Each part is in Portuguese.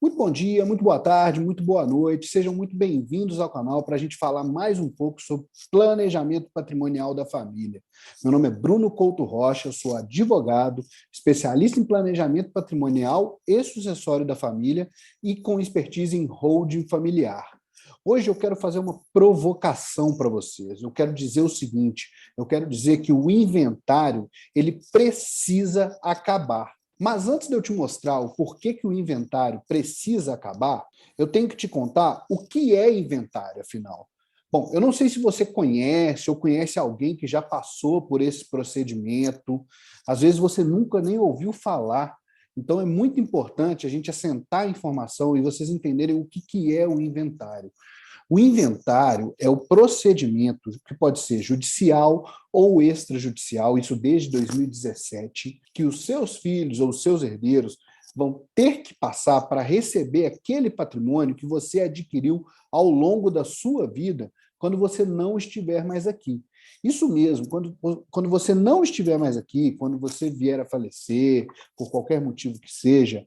Muito bom dia, muito boa tarde, muito boa noite. Sejam muito bem-vindos ao canal para a gente falar mais um pouco sobre planejamento patrimonial da família. Meu nome é Bruno Couto Rocha, eu sou advogado, especialista em planejamento patrimonial e sucessório da família e com expertise em holding familiar. Hoje eu quero fazer uma provocação para vocês. Eu quero dizer o seguinte, eu quero dizer que o inventário, ele precisa acabar. Mas antes de eu te mostrar o porquê que o inventário precisa acabar, eu tenho que te contar o que é inventário, afinal. Bom, eu não sei se você conhece ou conhece alguém que já passou por esse procedimento. Às vezes você nunca nem ouviu falar. Então é muito importante a gente assentar a informação e vocês entenderem o que é o inventário. O inventário é o procedimento que pode ser judicial ou extrajudicial, isso desde 2017, que os seus filhos ou os seus herdeiros vão ter que passar para receber aquele patrimônio que você adquiriu ao longo da sua vida, quando você não estiver mais aqui. Isso mesmo, quando você não estiver mais aqui, quando você vier a falecer, por qualquer motivo que seja,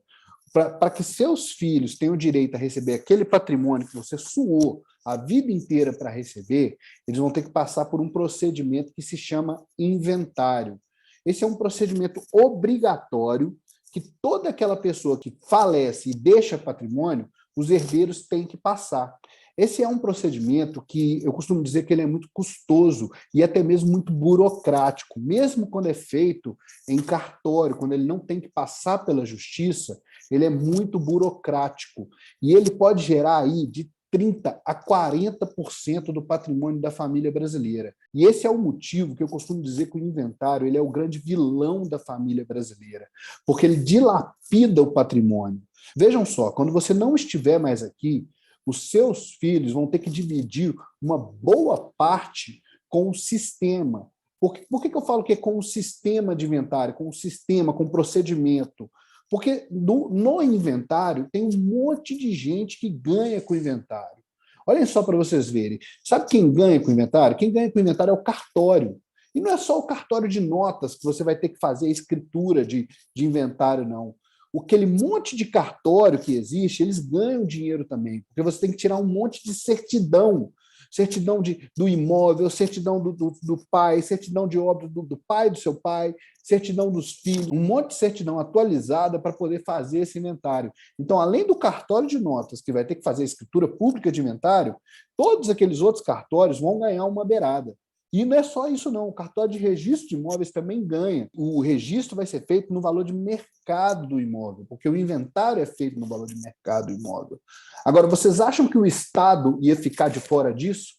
para que seus filhos tenham direito a receber aquele patrimônio que você suou a vida inteira para receber, eles vão ter que passar por um procedimento que se chama inventário. Esse é um procedimento obrigatório que toda aquela pessoa que falece e deixa patrimônio, os herdeiros têm que passar. Esse é um procedimento que eu costumo dizer que ele é muito custoso e até mesmo muito burocrático, mesmo quando é feito em cartório, quando ele não tem que passar pela justiça, ele é muito burocrático e ele pode gerar aí de 30% a 40% do patrimônio da família brasileira. E esse é o motivo que eu costumo dizer que o inventário ele é o grande vilão da família brasileira, porque ele dilapida o patrimônio. Vejam só, quando você não estiver mais aqui, os seus filhos vão ter que dividir uma boa parte com o sistema. Por que eu falo que é com o sistema de inventário, com o sistema, com o procedimento? Porque no inventário tem um monte de gente que ganha com o inventário. Olhem só para vocês verem. Sabe quem ganha com o inventário? Quem ganha com o inventário é o cartório. E não é só o cartório de notas que você vai ter que fazer a escritura de inventário, não. Aquele monte de cartório que existe, eles ganham dinheiro também, porque você tem que tirar um monte de certidão. Certidão do imóvel, certidão do pai, certidão de óbito do pai do seu pai, certidão dos filhos, um monte de certidão atualizada para poder fazer esse inventário. Então, além do cartório de notas, que vai ter que fazer a escritura pública de inventário, todos aqueles outros cartórios vão ganhar uma beirada. E não é só isso, não. O cartório de registro de imóveis também ganha. O registro vai ser feito no valor de mercado do imóvel, porque o inventário é feito no valor de mercado do imóvel. Agora, vocês acham que o Estado ia ficar de fora disso?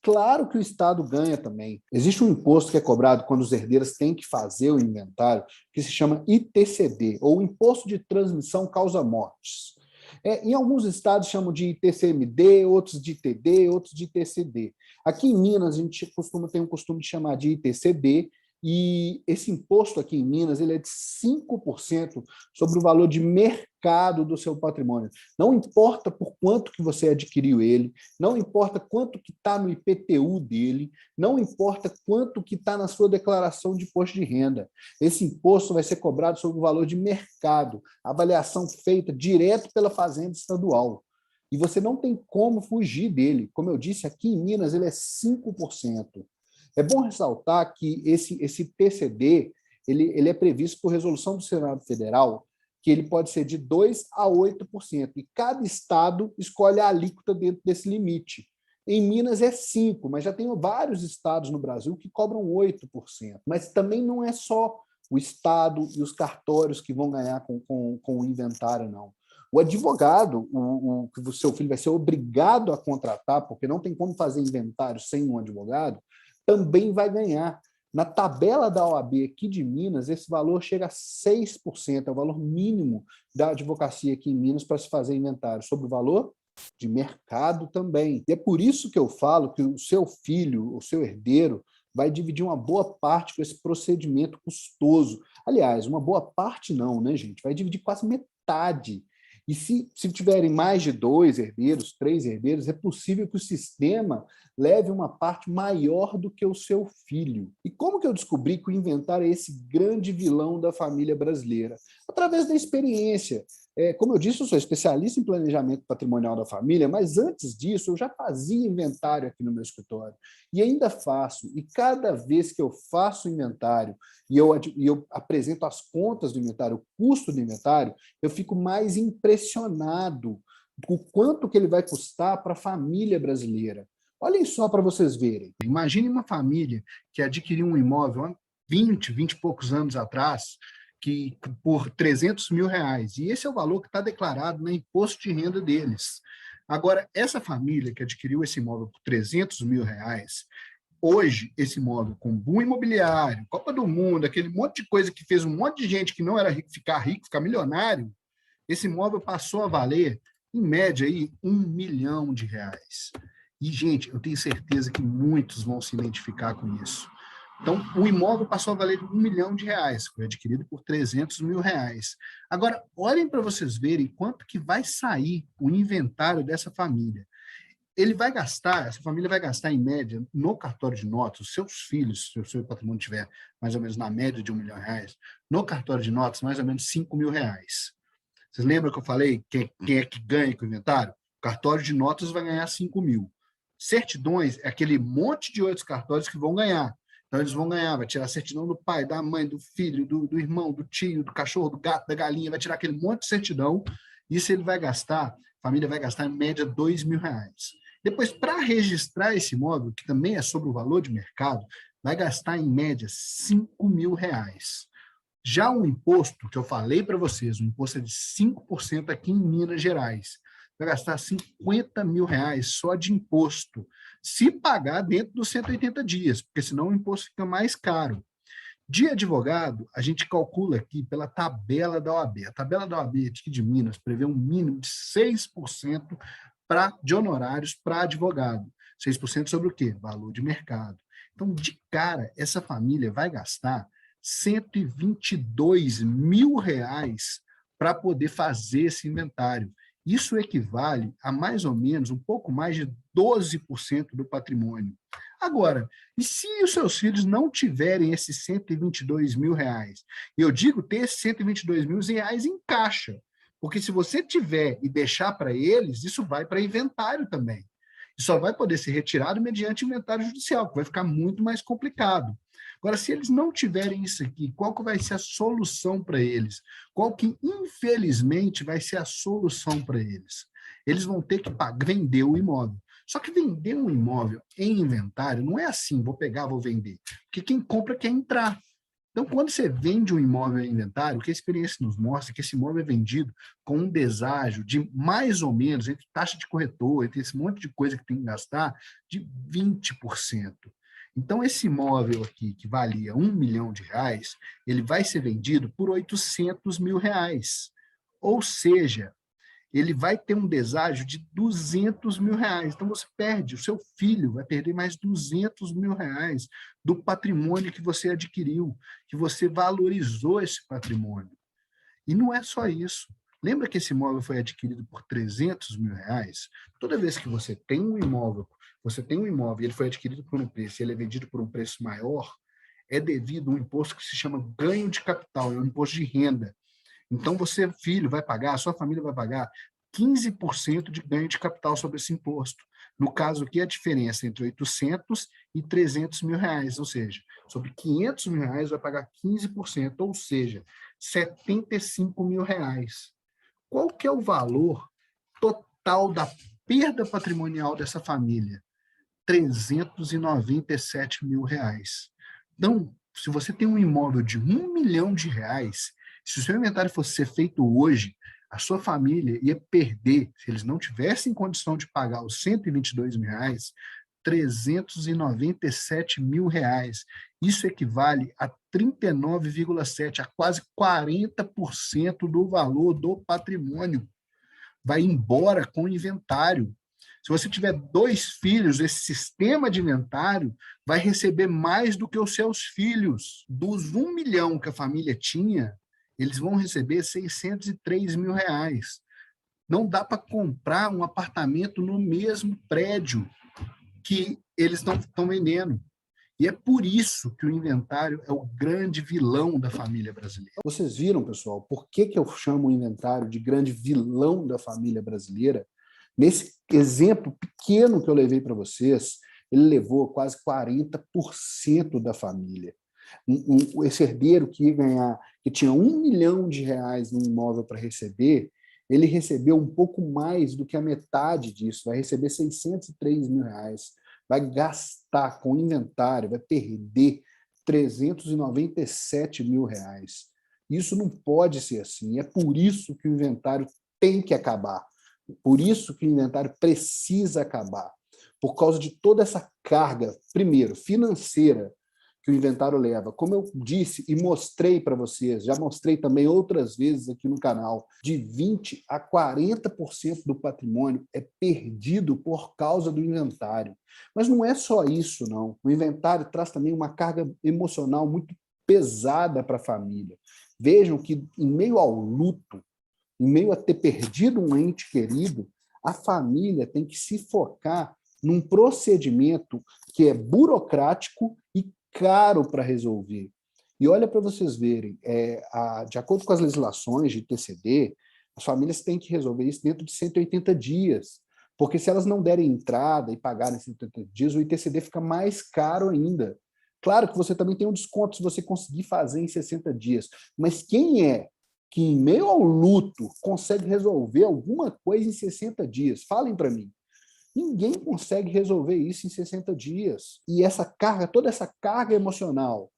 Claro que o Estado ganha também. Existe um imposto que é cobrado quando os herdeiros têm que fazer o inventário, que se chama ITCD, ou Imposto de Transmissão Causa-Mortes. Em alguns estados chamam de ITCMD, outros de ITD, outros de ITCD. Aqui em Minas, a gente tem um costume de chamar de ITCD, e esse imposto aqui em Minas ele é de 5% sobre o valor de mercado do seu patrimônio. Não importa por quanto que você adquiriu ele, não importa quanto que está no IPTU dele, não importa quanto que está na sua declaração de imposto de renda. Esse imposto vai ser cobrado sobre o valor de mercado, avaliação feita direto pela Fazenda Estadual. E você não tem como fugir dele. Como eu disse, aqui em Minas ele é 5%. É bom ressaltar que esse TCD ele é previsto por resolução do Senado Federal, que ele pode ser de 2% a 8%, e cada estado escolhe a alíquota dentro desse limite. Em Minas é 5%, mas já tem vários estados no Brasil que cobram 8%. Mas também não é só o estado e os cartórios que vão ganhar com o inventário, não. O advogado, que o seu filho vai ser obrigado a contratar, porque não tem como fazer inventário sem um advogado, também vai ganhar. Na tabela da OAB aqui de Minas, esse valor chega a 6%, é o valor mínimo da advocacia aqui em Minas para se fazer inventário, sobre o valor de mercado também. E é por isso que eu falo que o seu filho, o seu herdeiro, vai dividir uma boa parte com esse procedimento custoso. Aliás, uma boa parte não, né, gente? Vai dividir quase metade. E se tiverem mais de 2 herdeiros, 3 herdeiros, é possível que o sistema leve uma parte maior do que o seu filho. E como que eu descobri que o inventário é esse grande vilão da família brasileira? Através da experiência. Como eu disse, eu sou especialista em planejamento patrimonial da família, mas antes disso eu já fazia inventário aqui no meu escritório. E ainda faço. E cada vez que eu faço inventário e eu apresento as contas do inventário, o custo do inventário, eu fico mais impressionado com o quanto que ele vai custar para a família brasileira. Olhem só para vocês verem. Imagine uma família que adquiriu um imóvel há 20 e poucos anos atrás, que por R$ 300.000, e esse é o valor que está declarado no imposto de renda deles. Agora, essa família que adquiriu esse imóvel por R$ 300.000, hoje, esse imóvel com boom imobiliário, Copa do Mundo, aquele monte de coisa que fez um monte de gente que não era rico, ficar milionário, esse imóvel passou a valer, em média, aí, R$ 1 milhão. E, gente, eu tenho certeza que muitos vão se identificar com isso. Então, o imóvel passou a valer R$ 1 milhão, foi adquirido por R$ 300.000. Agora, olhem para vocês verem quanto que vai sair o inventário dessa família. Essa família vai gastar, em média, no cartório de notas, os seus filhos, se o seu patrimônio tiver mais ou menos na média de R$ 1 milhão, no cartório de notas, mais ou menos R$ 5.000. Vocês lembram que eu falei quem é que ganha com o inventário? O cartório de notas vai ganhar 5 mil. Certidões é aquele monte de outros cartórios que vão ganhar. Então, eles vão ganhar, vai tirar a certidão do pai, da mãe, do filho, do irmão, do tio, do cachorro, do gato, da galinha, vai tirar aquele monte de certidão. Isso ele vai gastar, a família vai gastar, em média, R$ 2.000. Depois, para registrar esse imóvel, que também é sobre o valor de mercado, vai gastar, em média, R$ 5.000. Já o imposto, que eu falei para vocês, o imposto é de 5% aqui em Minas Gerais, vai gastar R$ 50.000 só de imposto, se pagar dentro dos 180 dias, porque senão o imposto fica mais caro. De advogado, a gente calcula aqui pela tabela da OAB. A tabela da OAB aqui de Minas prevê um mínimo de 6% de honorários para advogado. 6% sobre o quê? Valor de mercado. Então, de cara, essa família vai gastar R$ 122.000 para poder fazer esse inventário. Isso equivale a mais ou menos um pouco mais de 12% do patrimônio. Agora, e se os seus filhos não tiverem esses R$ 122.000? Eu digo ter esses R$ 122.000 em caixa, porque se você tiver e deixar para eles, isso vai para inventário também. E só vai poder ser retirado mediante inventário judicial, que vai ficar muito mais complicado. Agora, se eles não tiverem isso aqui, qual que vai ser a solução para eles? Qual que, infelizmente, vai ser a solução para eles? Eles vão ter que vender o imóvel. Só que vender um imóvel em inventário não é assim, vou pegar, vou vender. Porque quem compra quer entrar. Então, quando você vende um imóvel em inventário, o que a experiência nos mostra é que esse imóvel é vendido com um deságio de mais ou menos, entre taxa de corretor, entre esse monte de coisa que tem que gastar, de 20%. Então, esse imóvel aqui, que valia R$ 1 milhão, ele vai ser vendido por R$ 800.000. Ou seja, ele vai ter um deságio de R$ 200.000. Então, você perde, o seu filho vai perder mais R$ 200.000 do patrimônio que você adquiriu, que você valorizou esse patrimônio. E não é só isso. Lembra que esse imóvel foi adquirido por R$ 300.000? Toda vez que você tem um imóvel, e ele foi adquirido por um preço, e ele é vendido por um preço maior, é devido a um imposto que se chama ganho de capital, é um imposto de renda. Então, você, filho, vai pagar, a sua família vai pagar 15% de ganho de capital sobre esse imposto. No caso aqui, a diferença entre 800 e R$ 300.000, ou seja, sobre R$ 500.000 vai pagar 15%, ou seja, R$ 75.000. Qual que é o valor total da perda patrimonial dessa família? R$ 397.000. Então, se você tem um imóvel de R$ 1 milhão, se o seu inventário fosse ser feito hoje, a sua família ia perder, se eles não tivessem condição de pagar os R$ 122.000, R$ 397.000. Isso equivale a 39,7%, a quase 40% do valor do patrimônio. Vai embora com o inventário. Se você tiver 2 filhos, esse sistema de inventário vai receber mais do que os seus filhos. Dos 1 milhão que a família tinha, eles vão receber R$ 603.000. Não dá para comprar um apartamento no mesmo prédio que eles estão vendendo. E é por isso que o inventário é o grande vilão da família brasileira. Vocês viram, pessoal, por que eu chamo o inventário de grande vilão da família brasileira? Nesse exemplo pequeno que eu levei para vocês, ele levou quase 40% da família. Esse herdeiro que ia ganhar, que tinha R$ 1 milhão no imóvel para receber, ele recebeu um pouco mais do que a metade disso, vai receber R$ 603 mil, vai gastar com inventário, vai perder R$ 397 mil. Isso não pode ser assim, é por isso que o inventário tem que acabar, por isso que o inventário precisa acabar, por causa de toda essa carga, primeiro, financeira, que o inventário leva. Como eu disse e mostrei para vocês, já mostrei também outras vezes aqui no canal, de 20% a 40% do patrimônio é perdido por causa do inventário. Mas não é só isso, não. O inventário traz também uma carga emocional muito pesada para a família. Vejam que, em meio ao luto, em meio a ter perdido um ente querido, a família tem que se focar num procedimento que é burocrático e caro para resolver. E olha para vocês verem, de acordo com as legislações de TCD, as famílias têm que resolver isso dentro de 180 dias, porque se elas não derem entrada e pagarem 180 dias, o ITCD fica mais caro ainda. Claro que você também tem um desconto se você conseguir fazer em 60 dias, mas quem é que, em meio ao luto, consegue resolver alguma coisa em 60 dias? Falem para mim. Ninguém consegue resolver isso em 60 dias. E essa carga, toda essa carga emocional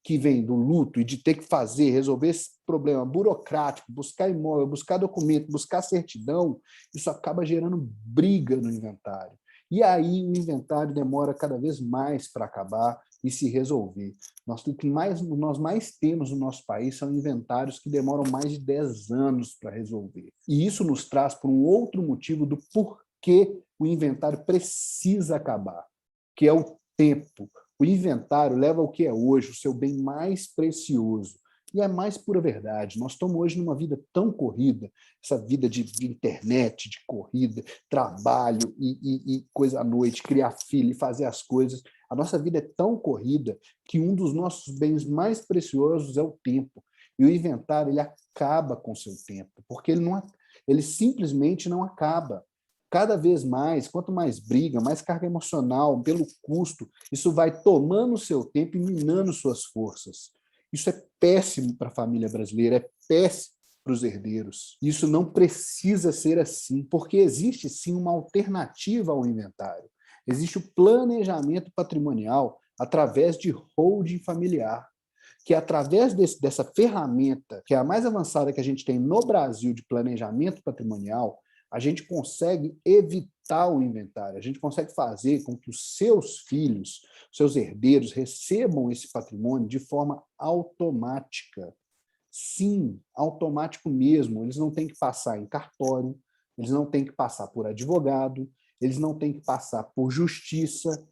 que vem do luto e de ter que fazer, resolver esse problema burocrático, buscar imóvel, buscar documento, buscar certidão, isso acaba gerando briga no inventário. E aí o inventário demora cada vez mais para acabar e se resolver. Nós mais temos no nosso país são inventários que demoram mais de 10 anos para resolver. E isso nos traz por um outro motivo do porquê o inventário precisa acabar, que é o tempo. O inventário leva ao que é hoje, o seu bem mais precioso. E é a mais pura verdade. Nós estamos hoje numa vida tão corrida, essa vida de internet, de corrida, trabalho e coisa à noite, criar filho e fazer as coisas. A nossa vida é tão corrida que um dos nossos bens mais preciosos é o tempo. E o inventário ele acaba com o seu tempo, porque ele simplesmente não acaba. Cada vez mais, quanto mais briga, mais carga emocional, pelo custo, isso vai tomando o seu tempo e minando suas forças. Isso é péssimo para a família brasileira, é péssimo para os herdeiros. Isso não precisa ser assim, porque existe sim uma alternativa ao inventário. Existe o planejamento patrimonial através de holding familiar, que através dessa ferramenta, que é a mais avançada que a gente tem no Brasil de planejamento patrimonial, a gente consegue evitar o inventário, a gente consegue fazer com que os seus filhos, seus herdeiros, recebam esse patrimônio de forma automática. Sim, automático mesmo. Eles não têm que passar em cartório, eles não têm que passar por advogado, eles não têm que passar por justiça.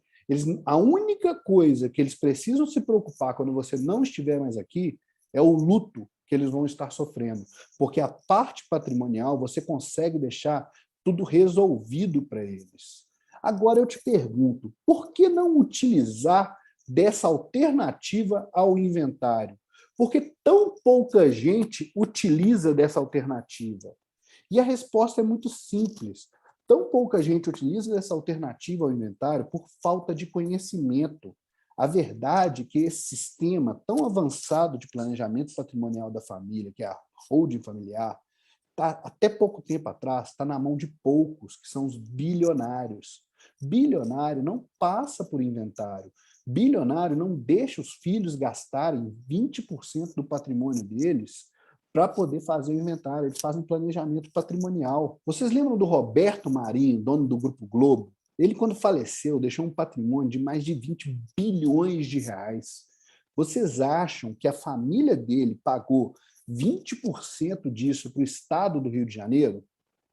A única coisa que eles precisam se preocupar quando você não estiver mais aqui é o luto que eles vão estar sofrendo, porque a parte patrimonial você consegue deixar tudo resolvido para eles. Agora eu te pergunto, por que não utilizar dessa alternativa ao inventário? Porque tão pouca gente utiliza dessa alternativa. E a resposta é muito simples. Tão pouca gente utiliza essa alternativa ao inventário por falta de conhecimento. A verdade é que esse sistema tão avançado de planejamento patrimonial da família, que é a holding familiar, até pouco tempo atrás, está na mão de poucos, que são os bilionários. Bilionário não passa por inventário. Bilionário não deixa os filhos gastarem 20% do patrimônio deles para poder fazer o inventário. Eles fazem planejamento patrimonial. Vocês lembram do Roberto Marinho, dono do Grupo Globo? Ele, quando faleceu, deixou um patrimônio de mais de 20 bilhões de reais. Vocês acham que a família dele pagou 20% disso para o estado do Rio de Janeiro?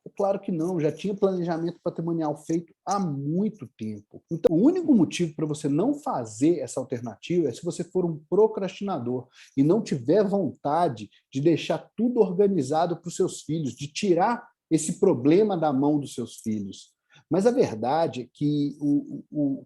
É claro que não, já tinha planejamento patrimonial feito há muito tempo. Então, o único motivo para você não fazer essa alternativa é se você for um procrastinador e não tiver vontade de deixar tudo organizado para os seus filhos, de tirar esse problema da mão dos seus filhos. Mas a verdade é que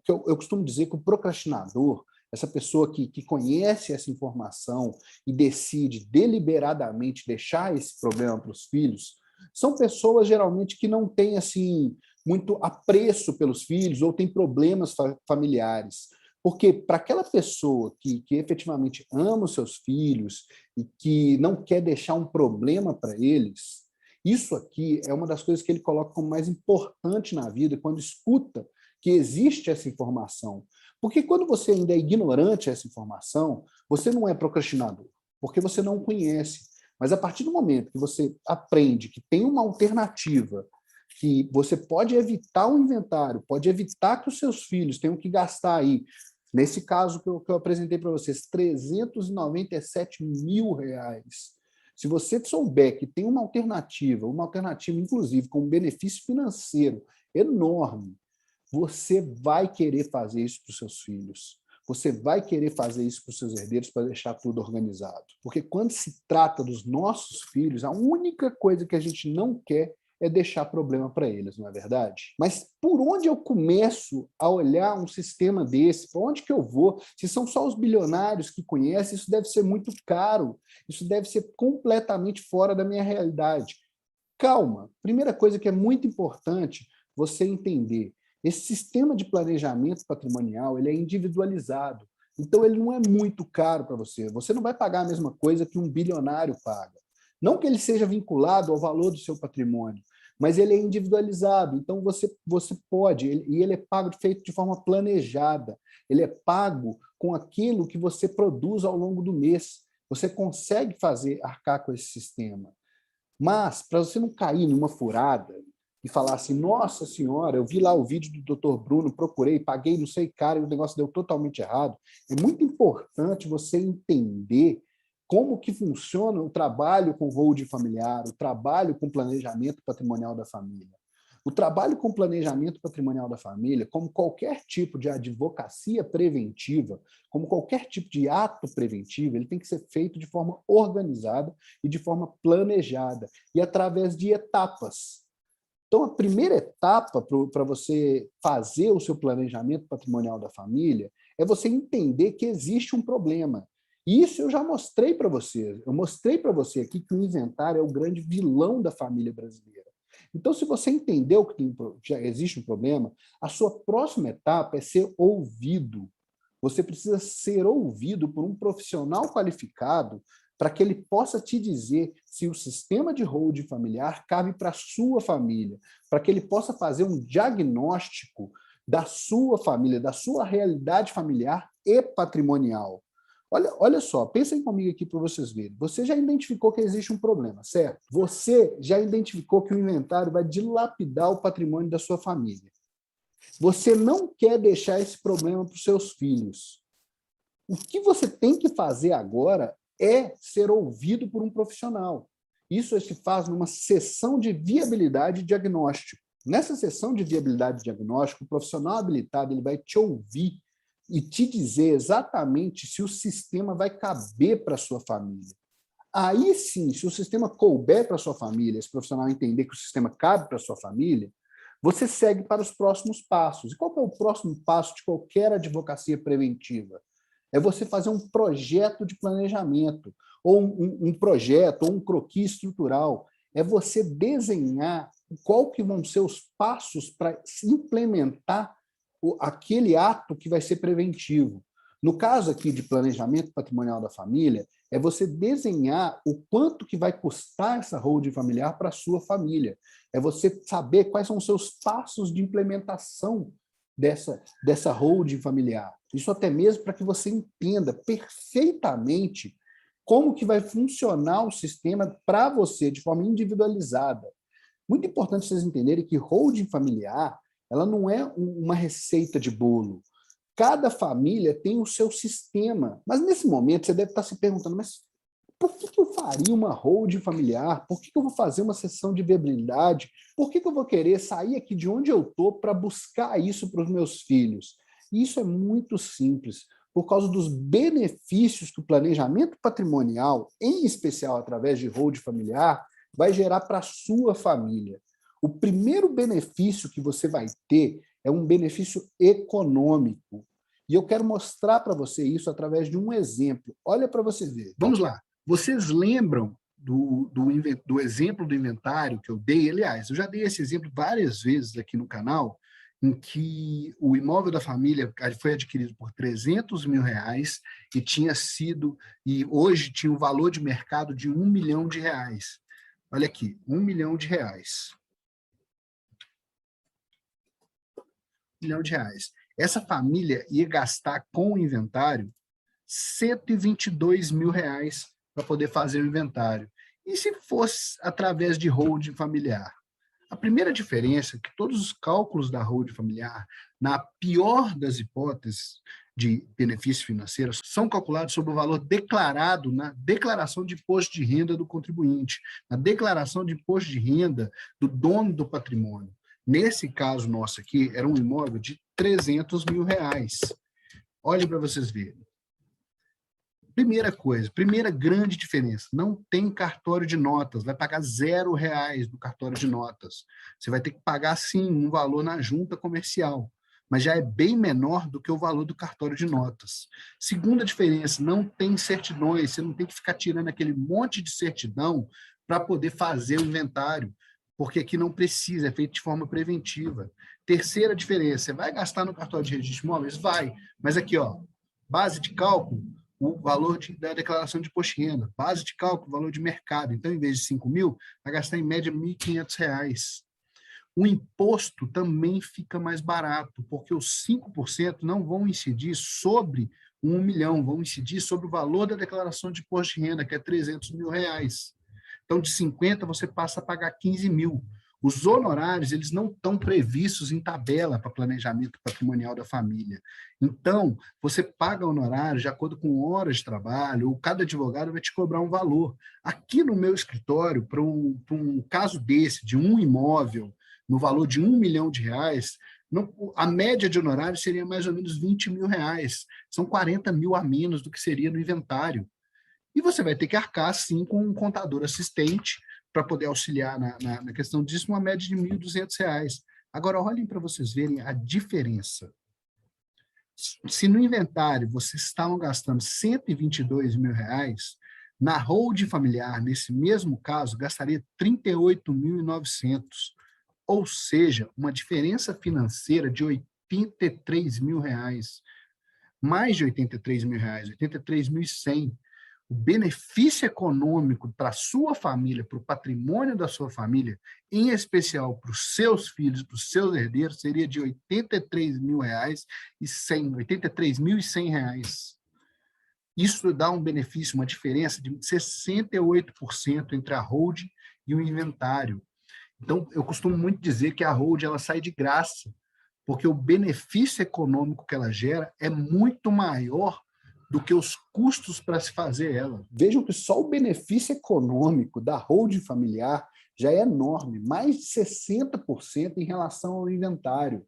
eu costumo dizer que o procrastinador essa pessoa que conhece essa informação e decide deliberadamente deixar esse problema para os filhos, são pessoas geralmente que não têm assim muito apreço pelos filhos ou têm problemas familiares. Porque para aquela pessoa que efetivamente ama os seus filhos e que não quer deixar um problema para eles, isso aqui é uma das coisas que ele coloca como mais importante na vida quando escuta que existe essa informação. Porque quando você ainda é ignorante a essa informação, você não é procrastinador, porque você não conhece. Mas a partir do momento que você aprende que tem uma alternativa, que você pode evitar o inventário, pode evitar que os seus filhos tenham que gastar aí, nesse caso que eu apresentei para vocês, R$ 397 mil. Se você souber que tem uma alternativa inclusive com um benefício financeiro enorme, você vai querer fazer isso para os seus filhos. Você vai querer fazer isso para os seus herdeiros para deixar tudo organizado. Porque quando se trata dos nossos filhos, a única coisa que a gente não quer é deixar problema para eles, não é verdade? Mas por onde eu começo a olhar um sistema desse? Para onde que eu vou? Se são só os bilionários que conhecem, isso deve ser muito caro. Isso deve ser completamente fora da minha realidade. Calma. Primeira coisa que é muito importante você entender. Esse sistema de planejamento patrimonial ele é individualizado. Então, ele não é muito caro para você. Você não vai pagar a mesma coisa que um bilionário paga. Não que ele seja vinculado ao valor do seu patrimônio, mas ele é individualizado. Então, você pode, e ele é pago feito de forma planejada. Ele é pago com aquilo que você produz ao longo do mês. Você consegue arcar com esse sistema. Mas, para você não cair numa furada e falar assim, nossa senhora, eu vi lá o vídeo do Dr. Bruno, procurei, paguei não sei cara, e o negócio deu totalmente errado, é muito importante você entender como que funciona o trabalho com holding familiar, o trabalho com planejamento patrimonial da família. O trabalho com planejamento patrimonial da família, como qualquer tipo de advocacia preventiva, como qualquer tipo de ato preventivo, ele tem que ser feito de forma organizada e de forma planejada, e através de etapas. Então, a primeira etapa para você fazer o seu planejamento patrimonial da família é você entender que existe um problema. E isso eu já mostrei para você. Eu mostrei para você aqui que o inventário é o grande vilão da família brasileira. Então, se você entendeu que já existe um problema, a sua próxima etapa é ser ouvido. Você precisa ser ouvido por um profissional qualificado para que ele possa te dizer se o sistema de holding familiar cabe para a sua família, para que ele possa fazer um diagnóstico da sua família, da sua realidade familiar e patrimonial. Olha só, pensem comigo aqui para vocês verem. Você já identificou que existe um problema, certo? Você já identificou que o inventário vai dilapidar o patrimônio da sua família. Você não quer deixar esse problema para os seus filhos. O que você tem que fazer agora é ser ouvido por um profissional. Isso se faz numa sessão de viabilidade e diagnóstico. Nessa sessão de viabilidade e diagnóstico, o profissional habilitado ele vai te ouvir e te dizer exatamente se o sistema vai caber para a sua família. Aí sim, se o sistema couber para a sua família, esse profissional entender que o sistema cabe para a sua família, você segue para os próximos passos. E qual é o próximo passo de qualquer advocacia preventiva? É você fazer um projeto de planejamento, ou um projeto, ou um croquis estrutural. É você desenhar qual que vão ser os passos para implementar aquele ato que vai ser preventivo. No caso aqui de planejamento patrimonial da família, é você desenhar o quanto que vai custar essa holding familiar para a sua família. É você saber quais são os seus passos de implementação dessa holding familiar. Isso até mesmo para que você entenda perfeitamente como que vai funcionar o sistema para você, de forma individualizada. Muito importante vocês entenderem que holding familiar ela não é uma receita de bolo. Cada família tem o seu sistema. Mas nesse momento você deve estar se perguntando, mas por que eu faria uma holding familiar? Por que eu vou fazer uma sessão de viabilidade? Por que eu vou querer sair aqui de onde eu estou para buscar isso para os meus filhos? E isso é muito simples, por causa dos benefícios que o planejamento patrimonial, em especial através de holding familiar, vai gerar para a sua família. O primeiro benefício que você vai ter é um benefício econômico. E eu quero mostrar para você isso através de um exemplo. Olha para você ver. Vamos lá. Vocês lembram do exemplo do inventário que eu dei? Aliás, eu já dei esse exemplo várias vezes aqui no canal, em que o imóvel da família foi adquirido por R$ 300.000 e hoje tinha um valor de mercado de R$ 1 milhão. Olha aqui, R$ 1 milhão. R$ 1 milhão. Essa família ia gastar com o inventário R$ 122.000 para poder fazer o inventário. E se fosse através de holding familiar? A primeira diferença é que todos os cálculos da holding familiar, na pior das hipóteses de benefícios financeiros, são calculados sobre o valor declarado na declaração de imposto de renda do contribuinte, na declaração de imposto de renda do dono do patrimônio. Nesse caso nosso aqui, era um imóvel de R$ 300.000. Olhem para vocês verem. Primeira coisa, primeira grande diferença, não tem cartório de notas, vai pagar R$ 0 do cartório de notas. Você vai ter que pagar, sim, um valor na junta comercial, mas já é bem menor do que o valor do cartório de notas. Segunda diferença, não tem certidões, você não tem que ficar tirando aquele monte de certidão para poder fazer o inventário, porque aqui não precisa, é feito de forma preventiva. Terceira diferença, você vai gastar no cartório de registro de imóveis? Vai, mas aqui, ó, base de cálculo, o valor da declaração de imposto de renda, base de cálculo, valor de mercado. Então, em vez de 5.000, vai gastar em média R$ 1.500. O imposto também fica mais barato, porque os 5% não vão incidir sobre o 1 milhão, vão incidir sobre o valor da declaração de imposto de renda, que é R$ 300.000. Então, de 50, você passa a pagar 15.000. Os honorários, eles não estão previstos em tabela para planejamento patrimonial da família. Então, você paga honorário de acordo com horas de trabalho, ou cada advogado vai te cobrar um valor. Aqui no meu escritório, para um caso desse, de um imóvel, no valor de R$ 1 milhão, a média de honorário seria mais ou menos R$ 20.000. São 40.000 a menos do que seria no inventário. E você vai ter que arcar, sim, com um contador assistente para poder auxiliar na questão disso, uma média de R$ 1.200. Agora, olhem para vocês verem a diferença. Se no inventário vocês estavam gastando R$ 122.000, na holding familiar, nesse mesmo caso, gastaria R$ 38.900. Ou seja, uma diferença financeira de R$ 83.000. Mais de R$ 83.000, R$ 83.100. O benefício econômico para a sua família, para o patrimônio da sua família, em especial para os seus filhos, para os seus herdeiros, seria de R$ 83.100. Isso dá um benefício, uma diferença de 68% entre a holding e o inventário. Então, eu costumo muito dizer que a holding ela sai de graça, porque o benefício econômico que ela gera é muito maior do que os custos para se fazer ela. Vejam que só o benefício econômico da holding familiar já é enorme, mais de 60% em relação ao inventário.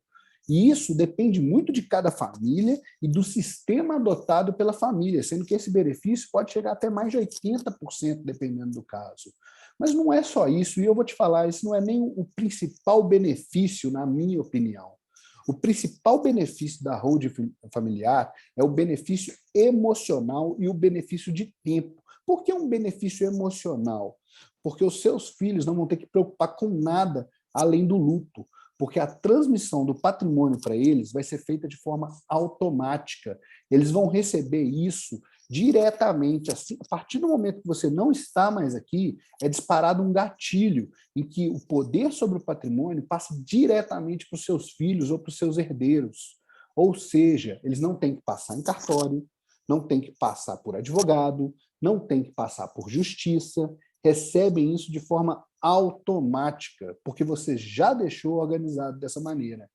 E isso depende muito de cada família e do sistema adotado pela família, sendo que esse benefício pode chegar até mais de 80%, dependendo do caso. Mas não é só isso, e eu vou te falar, isso não é nem o principal benefício, na minha opinião. O principal benefício da holding familiar é o benefício emocional e o benefício de tempo. Por que um benefício emocional? Porque os seus filhos não vão ter que preocupar com nada além do luto, porque a transmissão do patrimônio para eles vai ser feita de forma automática. Eles vão receber isso diretamente. Assim, a partir do momento que você não está mais aqui, é disparado um gatilho em que o poder sobre o patrimônio passa diretamente para os seus filhos ou para os seus herdeiros. Ou seja, eles não têm que passar em cartório, não têm que passar por advogado, não têm que passar por justiça, recebem isso de forma automática, porque você já deixou organizado dessa maneira.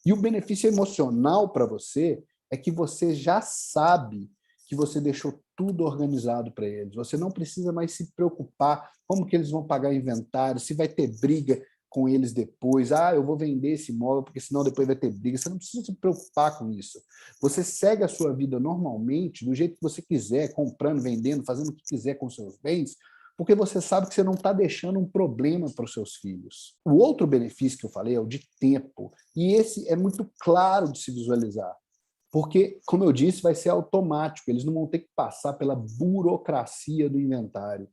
E o benefício emocional para você é que você já sabe que você deixou tudo organizado para eles. Você não precisa mais se preocupar como que eles vão pagar inventário, se vai ter briga com eles depois. Ah, eu vou vender esse imóvel porque senão depois vai ter briga. Você não precisa se preocupar com isso. Você segue a sua vida normalmente, do jeito que você quiser, comprando, vendendo, fazendo o que quiser com seus bens, porque você sabe que você não está deixando um problema para os seus filhos. O outro benefício que eu falei é o de tempo, e esse é muito claro de se visualizar. Porque, como eu disse, vai ser automático, eles não vão ter que passar pela burocracia do inventário.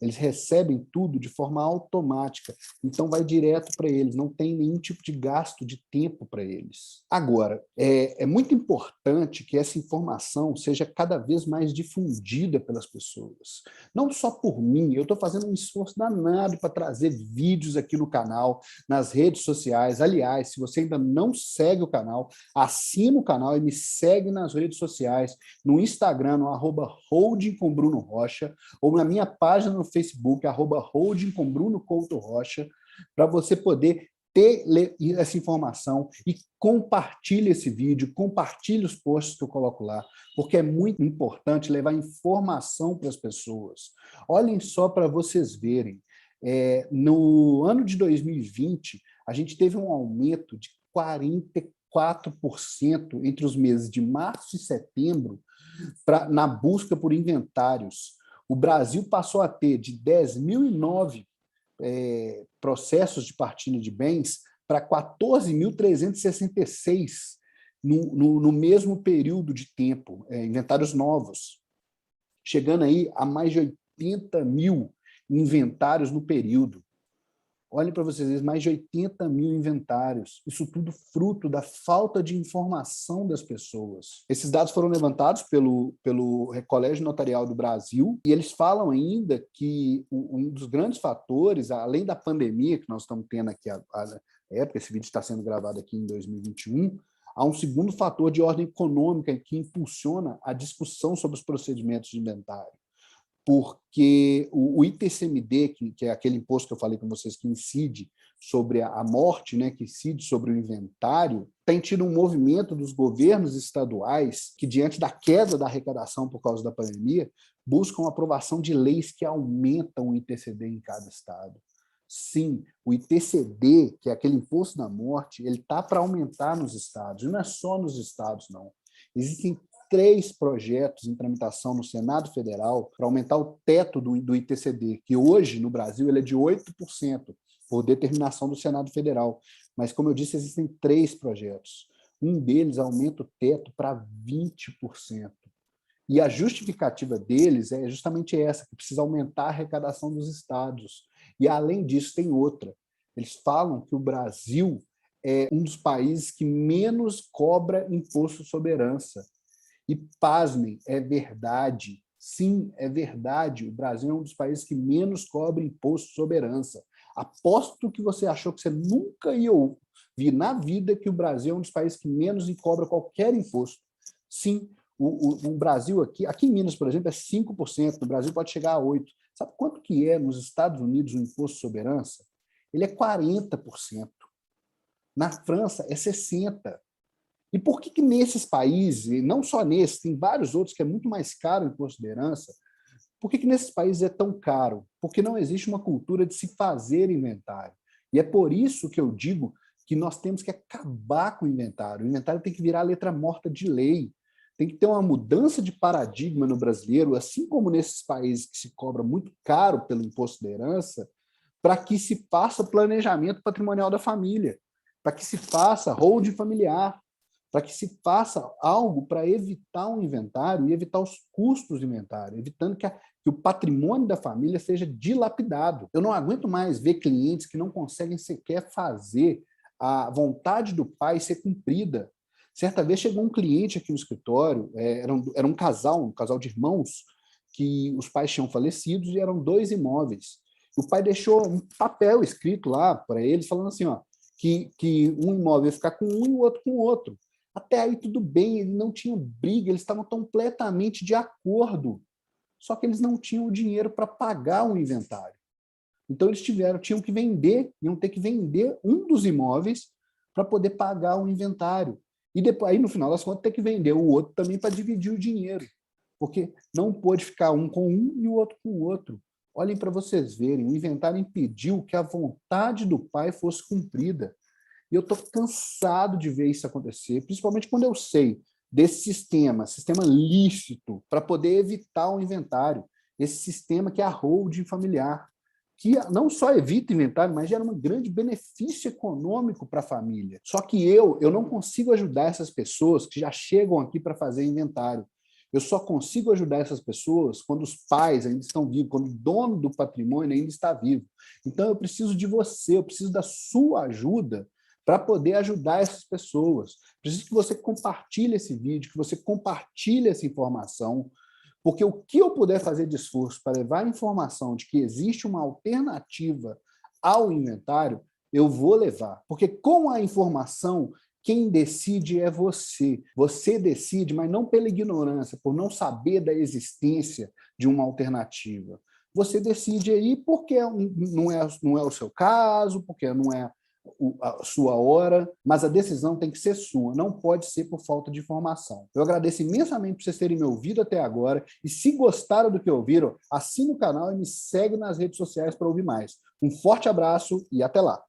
Eles recebem tudo de forma automática, então vai direto para eles, não tem nenhum tipo de gasto de tempo para eles. Agora, é muito importante que essa informação seja cada vez mais difundida pelas pessoas. Não só por mim, eu estou fazendo um esforço danado para trazer vídeos aqui no canal, nas redes sociais. Aliás, se você ainda não segue o canal, assina o canal e me segue nas redes sociais, no Instagram, no @holdingcombruno_rocha, ou na minha página no Facebook, @holdingcombruno_couto_rocha, para você poder ter essa informação e compartilhe esse vídeo, compartilhe os posts que eu coloco lá, porque é muito importante levar informação para as pessoas. Olhem só para vocês verem, no ano de 2020, a gente teve um aumento de 44% entre os meses de março e setembro na busca por inventários. O Brasil passou a ter de 10.009 processos de partilha de bens para 14.366 no mesmo período de tempo, inventários novos, chegando aí a mais de 80 mil inventários no período. Olhem para vocês verem, mais de 80 mil inventários. Isso tudo fruto da falta de informação das pessoas. Esses dados foram levantados pelo Colégio Notarial do Brasil e eles falam ainda que um dos grandes fatores, além da pandemia que nós estamos tendo aqui, época, esse vídeo está sendo gravado aqui em 2021, há um segundo fator de ordem econômica que impulsiona a discussão sobre os procedimentos de inventário. Porque o ITCMD, que é aquele imposto que eu falei com vocês que incide sobre a morte, né, que incide sobre o inventário, tem tido um movimento dos governos estaduais que, diante da queda da arrecadação por causa da pandemia, buscam a aprovação de leis que aumentam o ITCD em cada estado. Sim, o ITCD, que é aquele imposto da morte, ele está para aumentar nos estados, e não é só nos estados, não. Existem 3 projetos em tramitação no Senado Federal para aumentar o teto do ITCD, que hoje, no Brasil, ele é de 8%, por determinação do Senado Federal. Mas, como eu disse, existem 3 projetos. Um deles aumenta o teto para 20%. E a justificativa deles é justamente essa, que precisa aumentar a arrecadação dos estados. E, além disso, tem outra. Eles falam que o Brasil é um dos países que menos cobra imposto sobre herança. E, pasmem, é verdade. Sim, é verdade. O Brasil é um dos países que menos cobra imposto sobre herança. Aposto que você achou que você nunca ia ouvir na vida que o Brasil é um dos países que menos cobra qualquer imposto. Sim, o Brasil aqui em Minas, por exemplo, é 5%, no Brasil pode chegar a 8%. Sabe quanto que é nos Estados Unidos o imposto sobre herança? Ele é 40%. Na França é 60%. E por que nesses países, e não só nesses, tem vários outros que é muito mais caro o imposto de herança, por que nesses países é tão caro? Porque não existe uma cultura de se fazer inventário. E é por isso que eu digo que nós temos que acabar com o inventário. O inventário tem que virar letra morta de lei. Tem que ter uma mudança de paradigma no brasileiro, assim como nesses países que se cobra muito caro pelo imposto de herança, para que se faça planejamento patrimonial da família, para que se faça holding familiar, para que se faça algo para evitar um inventário e evitar os custos do inventário, evitando que o patrimônio da família seja dilapidado. Eu não aguento mais ver clientes que não conseguem sequer fazer a vontade do pai ser cumprida. Certa vez chegou um cliente aqui no escritório, era um casal de irmãos, que os pais tinham falecido e eram 2 imóveis. O pai deixou um papel escrito lá para eles, falando assim, ó, que um imóvel ia ficar com um e o outro com o outro. Até aí tudo bem, eles não tinham briga, eles estavam completamente de acordo. Só que eles não tinham o dinheiro para pagar o inventário. Então eles tinham que vender, iam ter que vender um dos imóveis para poder pagar o inventário. E depois, aí, no final das contas, ter que vender o outro também para dividir o dinheiro. Porque não pôde ficar um com um e o outro com o outro. Olhem para vocês verem, o inventário impediu que a vontade do pai fosse cumprida. E eu estou cansado de ver isso acontecer, principalmente quando eu sei desse sistema lícito, para poder evitar o inventário. Esse sistema que é a holding familiar, que não só evita inventário, mas gera um grande benefício econômico para a família. Só que eu não consigo ajudar essas pessoas que já chegam aqui para fazer inventário. Eu só consigo ajudar essas pessoas quando os pais ainda estão vivos, quando o dono do patrimônio ainda está vivo. Então, eu preciso de você, eu preciso da sua ajuda para poder ajudar essas pessoas. Preciso que você compartilhe esse vídeo, que você compartilhe essa informação, porque o que eu puder fazer de esforço para levar a informação de que existe uma alternativa ao inventário, eu vou levar. Porque com a informação, quem decide é você. Você decide, mas não pela ignorância, por não saber da existência de uma alternativa. Você decide aí porque não é o seu caso, porque não é a sua hora, mas a decisão tem que ser sua, não pode ser por falta de informação. Eu agradeço imensamente por vocês terem me ouvido até agora, e se gostaram do que ouviram, assine o canal e me segue nas redes sociais para ouvir mais. Um forte abraço e até lá!